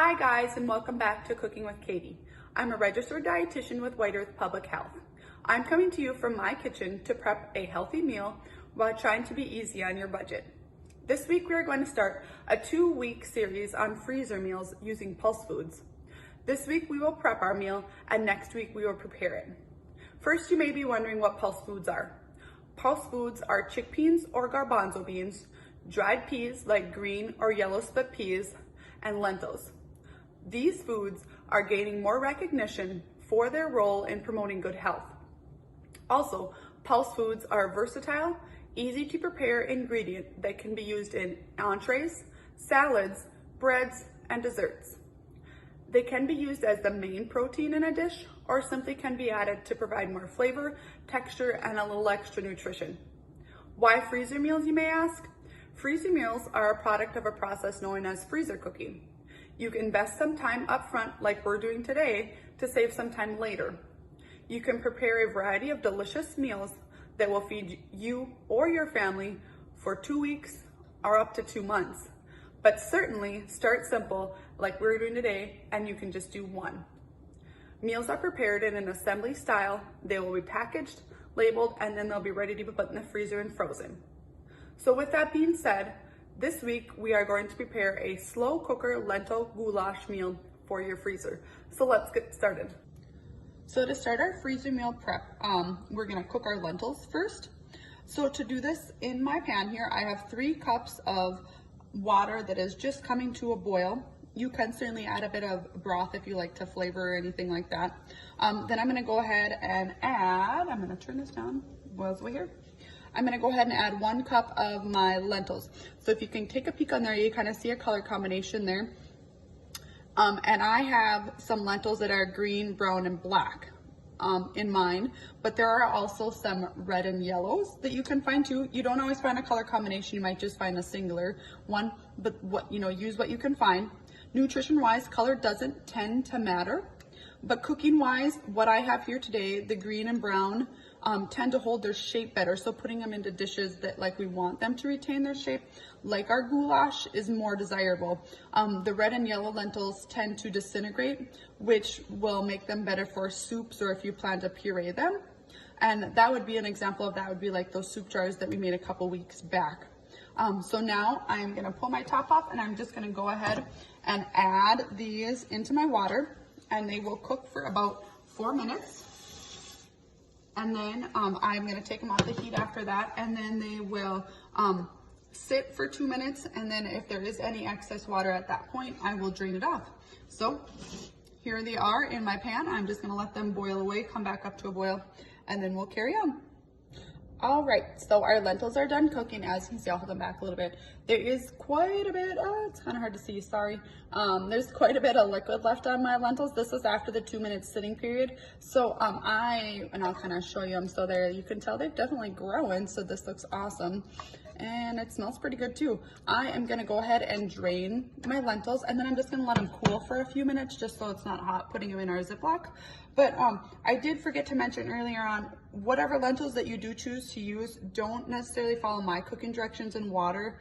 Hi guys, and welcome back to Cooking with Katie. I'm a registered dietitian with White Earth Public Health. I'm coming to you from my kitchen to prep a healthy meal while trying to be easy on your budget. This week we are going to start a 2-week series on freezer meals using Pulse Foods. This week we will prep our meal and next week we will prepare it. First, you may be wondering what Pulse Foods are. Pulse Foods are chickpeas or garbanzo beans, dried peas like green or yellow split peas, and lentils. These foods are gaining more recognition for their role in promoting good health. Also, Pulse Foods are a versatile, easy to prepare ingredient that can be used in entrees, salads, breads, and desserts. They can be used as the main protein in a dish or simply can be added to provide more flavor, texture, and a little extra nutrition. Why freezer meals, you may ask? Freezer meals are a product of a process known as freezer cooking. You can invest some time up front, like we're doing today, to save some time later. You can prepare a variety of delicious meals that will feed you or your family for 2 weeks or up to 2 months. But certainly start simple, like we're doing today, and you can just do one. Meals are prepared in an assembly style. They will be packaged, labeled, and then they'll be ready to be put in the freezer and frozen. So with that being said, this week we are going to prepare a slow cooker lentil goulash meal for your freezer. So let's get started. So to start our freezer meal prep, we're gonna cook our lentils first. So to do this, in my pan here, I have 3 cups of water that is just coming to a boil. You can certainly add a bit of broth if you like to flavor or anything like that. Then I'm gonna go ahead and add, I'm gonna turn this down, boils away here. I'm gonna go ahead and add 1 cup of my lentils. So if you can take a peek on there, you kind of see a color combination there. And I have some lentils that are green, brown, and black in mine, but there are also some red and yellows that you can find too. You don't always find a color combination, you might just find a singular one, but use what you can find. Nutrition wise, color doesn't tend to matter, but cooking wise, what I have here today, the green and brown, tend to hold their shape better. So putting them into dishes that like we want them to retain their shape, like our goulash, is more desirable. The red and yellow lentils tend to disintegrate, which will make them better for soups or if you plan to puree them. And that would be an example of that would be like those soup jars that we made a couple weeks back. So now I'm gonna pull my top off and I'm just gonna go ahead and add these into my water, and they will cook for about 4 minutes. And then I'm gonna take them off the heat after that, and then they will sit for 2 minutes, and then if there is any excess water at that point, I will drain it off. So here they are in my pan. I'm just gonna let them boil away, come back up to a boil, and then we'll carry on. All right, so our lentils are done cooking. As you can see, I'll hold them back a little bit. There is quite a bit, it's kind of hard to see, sorry. There's quite a bit of liquid left on my lentils. This is after the 2-minute sitting period. So I'll kind of show you them. So there, you can tell they've definitely growing. So this looks awesome. And it smells pretty good too. I am gonna go ahead and drain my lentils, and then I'm just gonna let them cool for a few minutes just so it's not hot, putting them in our Ziploc. But I did forget to mention earlier on, whatever lentils that you do choose to use, don't necessarily follow my cooking directions and water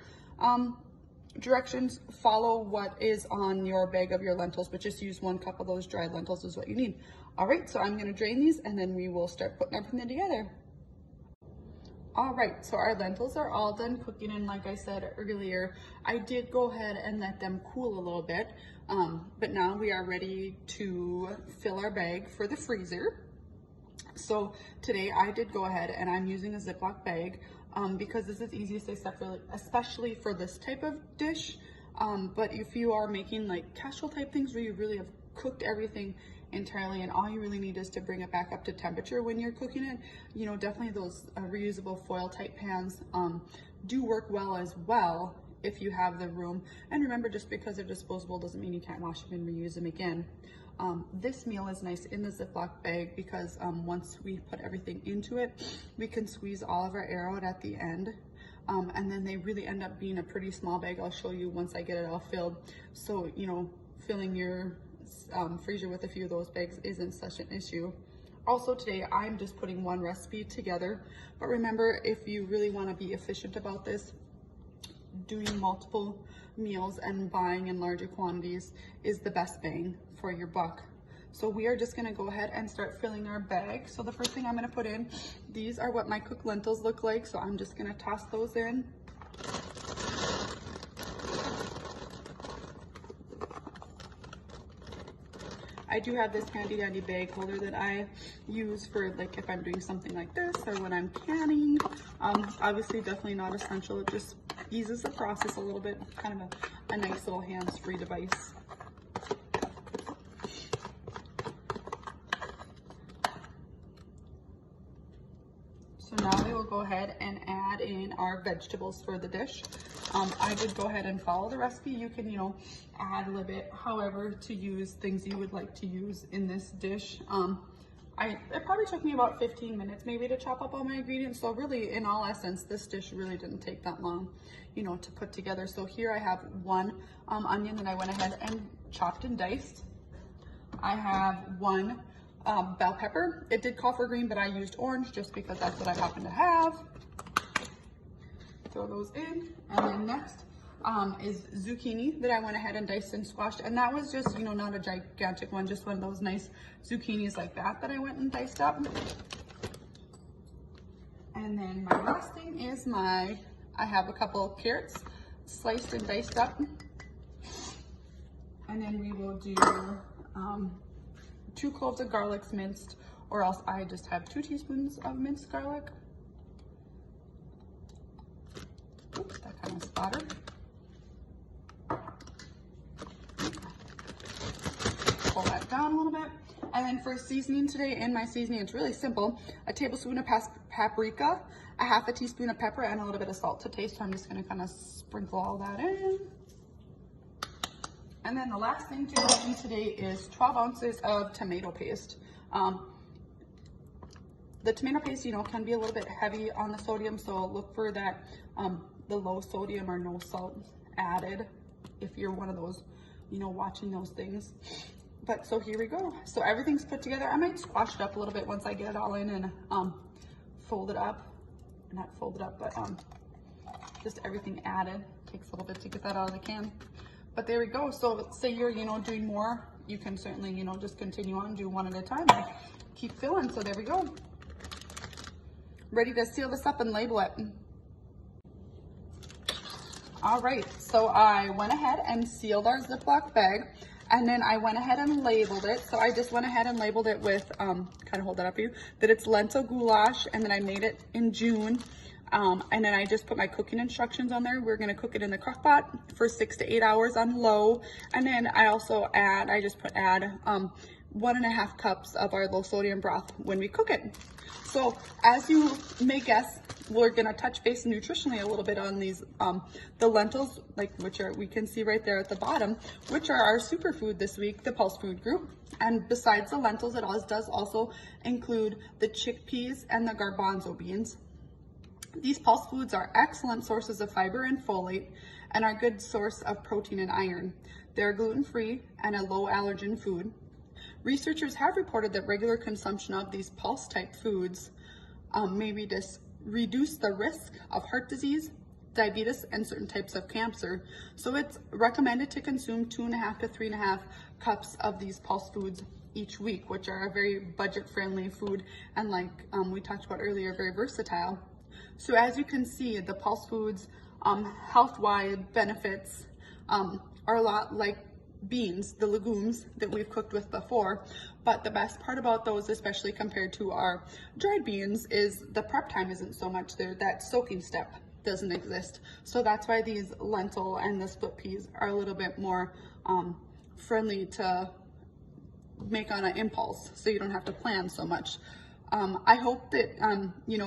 directions. Follow what is on your bag of your lentils, but just use 1 cup of those dried lentils is what you need. All right, so I'm gonna drain these and then we will start putting everything together. All right, so our lentils are all done cooking, and like I said earlier, I did go ahead and let them cool a little bit, but now we are ready to fill our bag for the freezer. So today I did go ahead and I'm using a Ziploc bag because this is easiest to accept, especially for this type of dish. But if you are making like casserole type things where you really have cooked everything entirely and all you really need is to bring it back up to temperature when you're cooking it, definitely those reusable foil type pans do work well as well if you have the room. And remember, just because they're disposable doesn't mean you can't wash them and reuse them again. This meal is nice in the Ziploc bag because once we put everything into it, we can squeeze all of our air out at the end. And then they really end up being a pretty small bag. I'll show you once I get it all filled. So, filling your freezer with a few of those bags isn't such an issue. Also today, I'm just putting 1 recipe together. But remember, if you really want to be efficient about this, doing multiple meals and buying in larger quantities is the best bang for your buck. So we are just gonna go ahead and start filling our bag. So the first thing I'm gonna put in, these are what my cooked lentils look like. So I'm just gonna toss those in. I do have this handy dandy bag holder that I use for like if I'm doing something like this or when I'm canning. Obviously definitely not essential. It just eases the process a little bit. Kind of a nice little hands-free device. So now we will go ahead and add in our vegetables for the dish. I did go ahead and follow the recipe. You can, add a little bit, however, to use things you would like to use in this dish. It probably took me about 15 minutes maybe to chop up all my ingredients. So really, in all essence, this dish really didn't take that long, to put together. So here I have one onion that I went ahead and chopped and diced. I have one bell pepper. It did call for green, but I used orange just because that's what I happen to have. Throw those in. And then next is zucchini that I went ahead and diced and squashed. And that was just, not a gigantic one, just one of those nice zucchinis like that I went and diced up. And then my last thing is I have a couple carrots sliced and diced up. And then we will do 2 cloves of garlic minced, or else I just have 2 teaspoons of minced garlic. Oops, that kind of splattered. Pull that down a little bit. And then for seasoning today, in my seasoning, it's really simple. A tablespoon of paprika, a half a teaspoon of pepper, and a little bit of salt to taste. So I'm just gonna kind of sprinkle all that in. And then the last thing to go in today is 12 ounces of tomato paste. The tomato paste, can be a little bit heavy on the sodium, so look for that, the low sodium or no salt added if you're one of those, watching those things. But so here we go. So everything's put together. I might squash it up a little bit once I get it all in and fold it up. Not fold it up, but just everything added. Takes a little bit to get that out of the can. But there we go. So say you're, doing more, you can certainly, just continue on, do one at a time and keep filling. So there we go. Ready to seal this up and label it. All right, so I went ahead and sealed our Ziploc bag, and then I went ahead and labeled it. So I just went ahead and labeled it with, kind of hold that up for you, that it's lentil goulash, and then I made it in June. And then I just put my cooking instructions on there. We're gonna cook it in the crock pot for 6 to 8 hours on low. And then I also add 1.5 cups of our low sodium broth when we cook it. So as you may guess, we're gonna touch base nutritionally a little bit on these, the lentils, which we can see right there at the bottom, which are our superfood this week, the Pulse Food Group. And besides the lentils, it does also include the chickpeas and the garbanzo beans. These pulse foods are excellent sources of fiber and folate and are a good source of protein and iron. They're gluten-free and a low allergen food. Researchers have reported that regular consumption of these pulse-type foods may reduce the risk of heart disease, diabetes, and certain types of cancer. So it's recommended to consume 2.5 to 3.5 cups of these pulse foods each week, which are a very budget-friendly food and we talked about earlier, very versatile. So as you can see, the pulse foods health-wide benefits are a lot like beans, the legumes that we've cooked with before. But the best part about those, especially compared to our dried beans, is the prep time isn't so much there. That soaking step doesn't exist. So that's why these lentil and the split peas are a little bit more friendly to make on an impulse, so you don't have to plan so much. I hope that,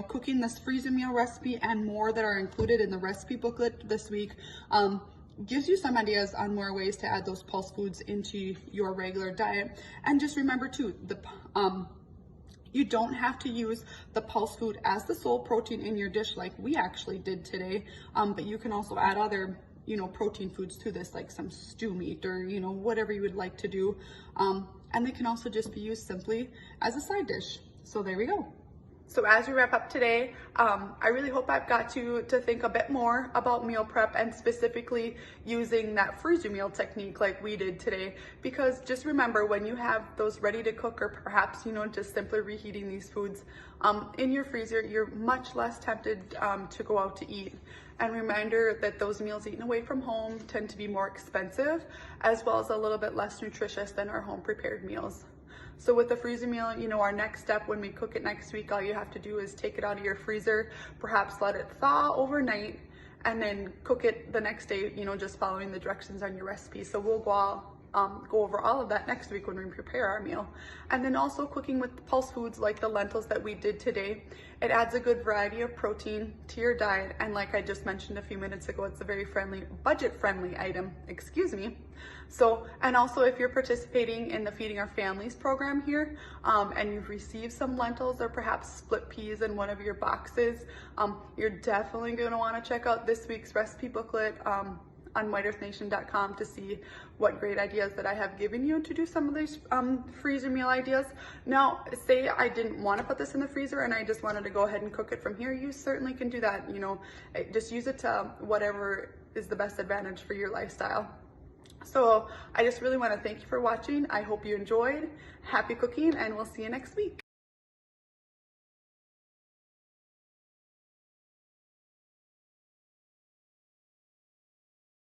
cooking this freezer meal recipe and more that are included in the recipe booklet this week gives you some ideas on more ways to add those pulse foods into your regular diet. And just remember too, you don't have to use the pulse food as the sole protein in your dish like we actually did today, but you can also add other protein foods to this, like some stew meat or, whatever you would like to do. And they can also just be used simply as a side dish. So there we go. So as we wrap up today, I really hope I've got you to think a bit more about meal prep and specifically using that freezer meal technique like we did today. Because just remember, when you have those ready to cook, or perhaps, just simply reheating these foods in your freezer, you're much less tempted to go out to eat. And reminder that those meals eaten away from home tend to be more expensive, as well as a little bit less nutritious than our home prepared meals. So with the freezer meal, our next step when we cook it next week, all you have to do is take it out of your freezer, perhaps let it thaw overnight, and then cook it the next day, just following the directions on your recipe. So we'll go over all of that next week when we prepare our meal. And then also cooking with pulse foods like the lentils that we did today. It adds a good variety of protein to your diet. And like I just mentioned a few minutes ago, it's a very budget-friendly item, excuse me. So, and also if you're participating in the Feeding Our Families program here, and you've received some lentils or perhaps split peas in one of your boxes, you're definitely gonna wanna check out this week's recipe booklet on whiteearthnation.com to see what great ideas that I have given you to do some of these freezer meal ideas. Now, say I didn't want to put this in the freezer and I just wanted to go ahead and cook it from here, you certainly can do that. Just use it to whatever is the best advantage for your lifestyle. So I just really want to thank you for watching. I hope you enjoyed. Happy cooking, and we'll see you next week.